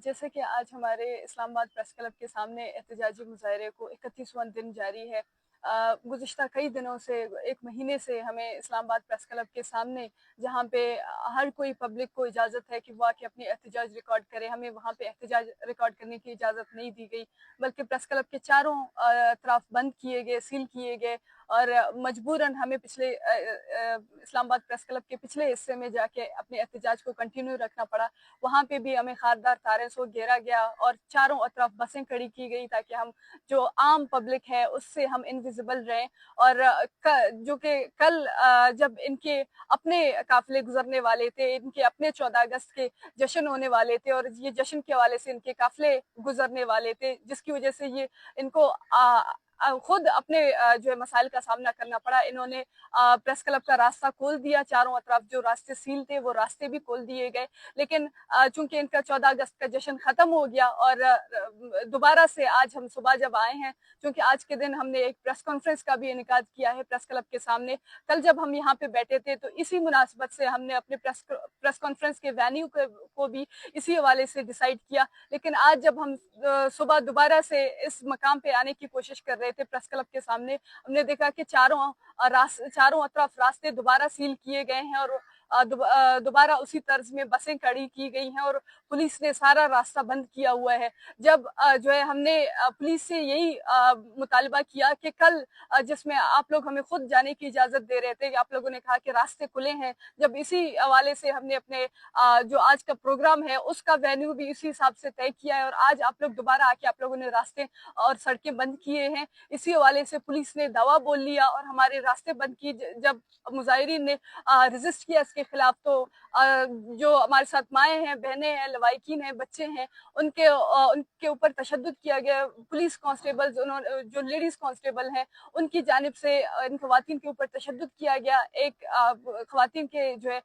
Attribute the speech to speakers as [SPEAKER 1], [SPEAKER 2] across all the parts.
[SPEAKER 1] جیسے کہ آج ہمارے اسلام آباد پریس کلب کے سامنے احتجاجی مظاہرے کو 31واں دن جاری ہے۔ گزشتہ کئی دنوں سے، ایک مہینے سے ہمیں اسلام آباد پریس کلب کے سامنے، جہاں پہ ہر کوئی پبلک کو اجازت ہے کہ وہ آ کے اپنی احتجاج ریکارڈ کرے، ہمیں وہاں پہ احتجاج ریکارڈ کرنے کی اجازت نہیں دی گئی، بلکہ پریس کلب کے چاروں اطراف بند کیے گئے، سیل کیے گئے، اور مجبوراً ہمیں اسلام آباد پریس کلب کے پچھلے حصے میں جا کے اپنے احتجاج کو کنٹینیو رکھنا پڑا۔ وہاں پہ بھی ہمیں خاردار تارے سے گھیرا گیا اور چاروں اطراف بسیں کھڑی کی گئی تاکہ ہم جو عام پبلک ہے اس سے ہم انویزیبل رہیں۔ اور جو کہ کل جب ان کے اپنے قافلے گزرنے والے تھے، ان کے اپنے 14 اگست کے جشن ہونے والے تھے، اور یہ جشن کے حوالے سے ان کے قافلے گزرنے والے تھے، جس کی وجہ سے یہ ان کو خود اپنے جو ہے مسائل کا سامنا کرنا پڑا۔ انہوں نے پریس کلب کا راستہ کھول دیا، چاروں اطراف جو راستے سیل تھے وہ راستے بھی کھول دیے گئے، لیکن چونکہ ان کا 14 اگست کا جشن ختم ہو گیا اور دوبارہ سے آج ہم صبح جب آئے ہیں، چونکہ آج کے دن ہم نے ایک پریس کانفرنس کا بھی انعقاد کیا ہے پریس کلب کے سامنے۔ کل جب ہم یہاں پہ بیٹھے تھے تو اسی مناسبت سے ہم نے اپنے پریس کانفرنس کے وینیو کو بھی اسی حوالے سے ڈیسائیڈ کیا، لیکن آج جب ہم صبح دوبارہ سے اس مقام پہ آنے کی کوشش کر رہے تھے پریس کلب کے سامنے، ہم نے دیکھا کہ چاروں اطراف راستے دوبارہ سیل کیے گئے ہیں، اور دوبارہ اسی طرز میں بسیں کھڑی کی گئی ہیں اور پولیس نے سارا راستہ بند کیا ہوا ہے۔ جب جو ہے ہم نے پولیس سے یہی مطالبہ کیا کہ کل جس میں آپ لوگ ہمیں خود جانے کی اجازت دے رہے تھے، آپ لوگوں نے کہا کہ راستے کھلے ہیں، جب اسی حوالے سے ہم نے اپنے جو آج کا پروگرام ہے اس کا وینیو بھی اسی حساب سے طے کیا ہے، اور آج آپ لوگ دوبارہ آ کے آپ لوگوں نے راستے اور سڑکیں بند کیے ہیں۔ اسی حوالے سے پولیس نے دعویٰ بول لیا اور ہمارے راستے بند کی۔ جب مظاہرین نے ریزسٹ کیا اس کے خلاف، تو جو ہمارے ساتھ مائیں ہیں، بہنیں ہیں، لوائقین ہیں، بچے ہیں، ان کے اوپر تشدد کیا گیا۔ پولیس کانسٹیبل جو لیڈیز کانسٹیبل ہیں ان کی جانب سے ان خواتین کے اوپر تشدد کیا گیا۔ ایک خواتین کے جو ہے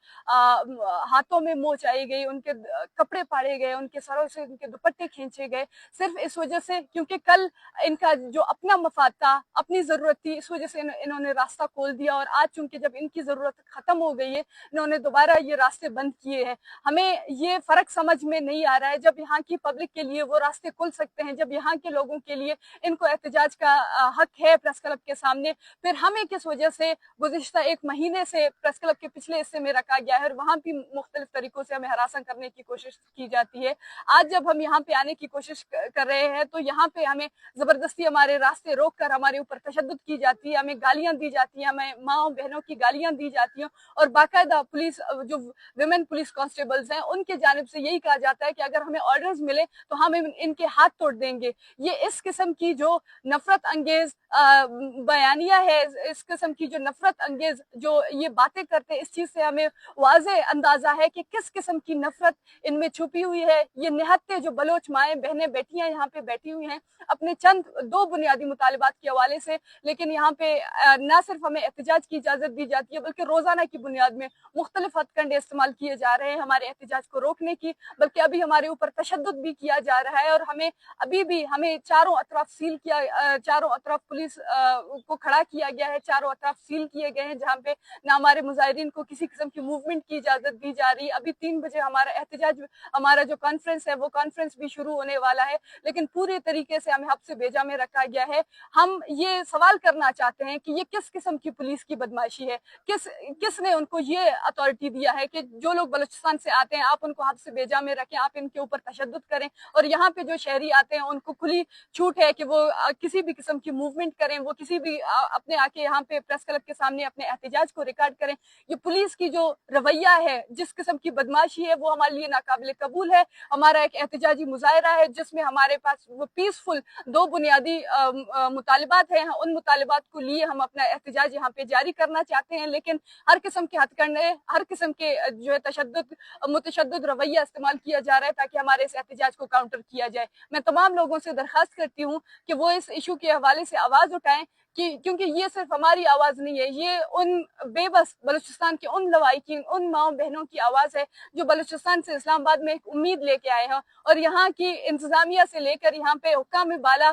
[SPEAKER 1] ہاتھوں میں موچ آئی گئی، ان کے کپڑے پاڑے گئے، ان کے سروں سے ان کے دوپٹے کھینچے گئے، صرف اس وجہ سے کیونکہ کل ان کا جو اپنا مفاد تھا، اپنی ضرورت تھی، اس وجہ سے انہوں نے راستہ کھول دیا، اور آج چونکہ جب ان کی ضرورت ختم ہو گئی ہے، انہوں نے دوبارہ یہ راستے بند کیے ہیں۔ ہمیں یہ فرق سمجھ میں نہیں آ رہا ہے، جب یہاں کی پبلک کے لیے وہ راستے کھل سکتے ہیں، جب یہاں کے لوگوں کے لیے ان کو احتجاج کا حق ہے پریس کلب کے سامنے، پھر ہمیں کس وجہ سے گزشتہ ایک مہینے سے پریس کلب کے پچھلے حصے میں رکھا گیا ہے اور وہاں بھی مختلف طریقوں سے ہمیں ہراساں کرنے کی کوشش کی جاتی ہے۔ آج جب ہم یہاں پہ آنے کی کوشش کر رہے ہیں تو یہاں پہ ہمیں زبردستی ہمارے راستے روک کر ہمارے اوپر تشدد کی جاتی ہے، ہمیں گالیاں دی جاتی ہیں، ہمیں ماں بہنوں کی گالیاں دی جاتی ہیں، اور باقاعدہ پولیس جو ویمن پولیس کانسٹیبلز ہیں ان کے جانب سے یہی کہا جاتا ہے کہ اگر ہمیں آرڈرز ملے تو ہم ان کے ہاتھ توڑ دیں گے۔ یہ اس قسم کی جو نفرت انگیز بیانیہ ہے، اس قسم کی جو نفرت انگیز جو یہ باتیں کرتے ہیں، اس چیز سے ہمیں واضح اندازہ ہے کہ کس قسم کی نفرت ان میں چھپی ہوئی ہے۔ یہ نہتے جو بلوچ مائیں بہنیں بیٹیاں یہاں پہ بیٹھی ہوئی ہیں اپنے دو بنیادی مطالبات کے حوالے سے، لیکن یہاں پہ نہ صرف ہمیں احتجاج کی اجازت دی جاتی ہے بلکہ روزانہ کی بنیاد میں مختلف ہتھ کنڈے استعمال کیے جا رہے ہیں ہمارے احتجاج کو روکنے کی، بلکہ ابھی ہمارے اوپر تشدد بھی کیا جا رہا ہے، اور ہمیں چاروں اطراف چاروں اطراف پولیس کو کھڑا کیا گیا ہے، چاروں اطراف سیل کیے گئے ہیں، جہاں پہ نہ ہمارے مظاہرین کو کسی قسم کی موومنٹ کی اجازت دی جا رہی ہے۔ ابھی 3 بجے ہمارا جو کانفرنس ہے وہ کانفرنس بھی شروع ہونے والا ہے، لیکن پورے طریقے سے ہمیں حبس بھیجا میں رکھا گیا ہے۔ ہم یہ سوال کرنا چاہتے ہیں کہ یہ کس قسم کی پولیس کی بدماشی ہے، کس نے ان کو یہ اتھارٹی دیا ہے کہ جو لوگ بلوچستان سے آتے ہیں آپ ان کو حبس بھیجا میں رکھیں، آپ ان کے اوپر تشدد کریں، اور یہاں پہ جو شہری آتے ہیں ان کو کھلی چھوٹ ہے کہ وہ کسی بھی قسم کی موومنٹ کریں، وہ کسی بھی اپنے آ کے یہاں پہ پریس کلب کے سامنے اپنے احتجاج کو ریکارڈ کریں۔ یہ پولیس کی جو رویہ ہے، جس قسم کی بدماشی ہے، وہ ہمارے لیے ناقابل قبول ہے۔ ہمارا ایک احتجاجی مظاہرہ ہے جس میں ہمارے پاس وہ پیسفل 2 بنیادی مطالبات ہیں، ان مطالبات کو لیے ہم اپنا احتجاج یہاں پہ جاری کرنا چاہتے ہیں، لیکن ہر قسم کے ہتھ کنڈے، ہر قسم کے جو ہے متشدد رویہ استعمال کیا جا رہا ہے تاکہ ہمارے اس احتجاج کو کاؤنٹر کیا جائے۔ میں تمام لوگوں سے درخواست کرتی ہوں کہ وہ اس ایشو کے حوالے سے آواز اٹھائیں، کیونکہ یہ صرف ہماری آواز نہیں ہے، یہ ان بے بس بلوچستان کے ان لوائقین، ان ماؤں بہنوں کی آواز ہے جو بلوچستان سے اسلام آباد میں ایک امید لے کے آئے ہیں، اور یہاں کی انتظامیہ سے لے کر یہاں پہ حکام بالا